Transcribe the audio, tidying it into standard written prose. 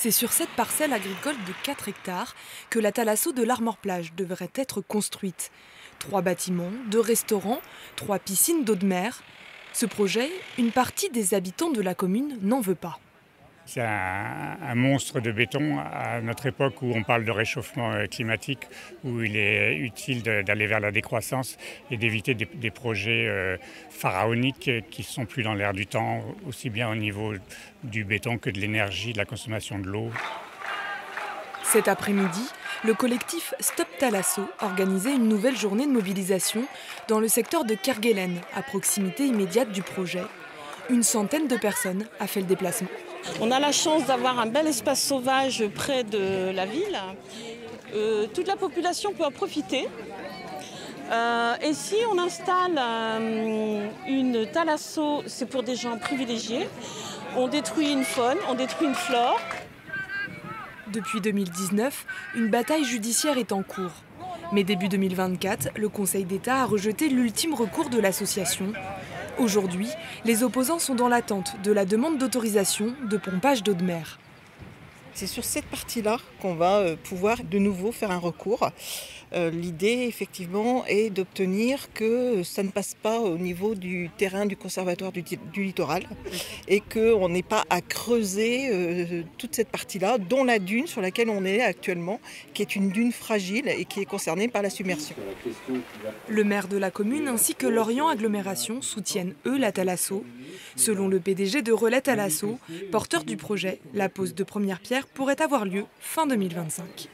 C'est sur cette parcelle agricole de 4 hectares que la thalasso de l'Armor-Plage devrait être construite. 3 bâtiments, 2 restaurants, 3 piscines d'eau de mer. Ce projet, une partie des habitants de la commune n'en veut pas. C'est un monstre de béton à notre époque où on parle de réchauffement climatique, où il est utile d'aller vers la décroissance et d'éviter des projets pharaoniques qui ne sont plus dans l'air du temps, aussi bien au niveau du béton que de l'énergie, de la consommation de l'eau. Cet après-midi, le collectif Stop Thalasso organisait une nouvelle journée de mobilisation dans le secteur de Kerguelen, à proximité immédiate du projet. Une centaine de personnes a fait le déplacement. On a la chance d'avoir un bel espace sauvage près de la ville. Toute la population peut en profiter. Et si on installe une thalasso, c'est pour des gens privilégiés. On détruit une faune, on détruit une flore. Depuis 2019, une bataille judiciaire est en cours. Mais début 2024, le Conseil d'État a rejeté l'ultime recours de l'association. Aujourd'hui, les opposants sont dans l'attente de la demande d'autorisation de pompage d'eau de mer. C'est sur cette partie-là qu'on va pouvoir de nouveau faire un recours. L'idée, effectivement, est d'obtenir que ça ne passe pas au niveau du terrain du conservatoire du littoral et qu'on n'ait pas à creuser toute cette partie-là, dont la dune sur laquelle on est actuellement, qui est une dune fragile et qui est concernée par la submersion. Le maire de la commune ainsi que Lorient Agglomération soutiennent, eux, la thalasso. Selon le PDG de Relais Thalasso, porteur du projet, la pose de première pierre pourrait avoir lieu fin 2025.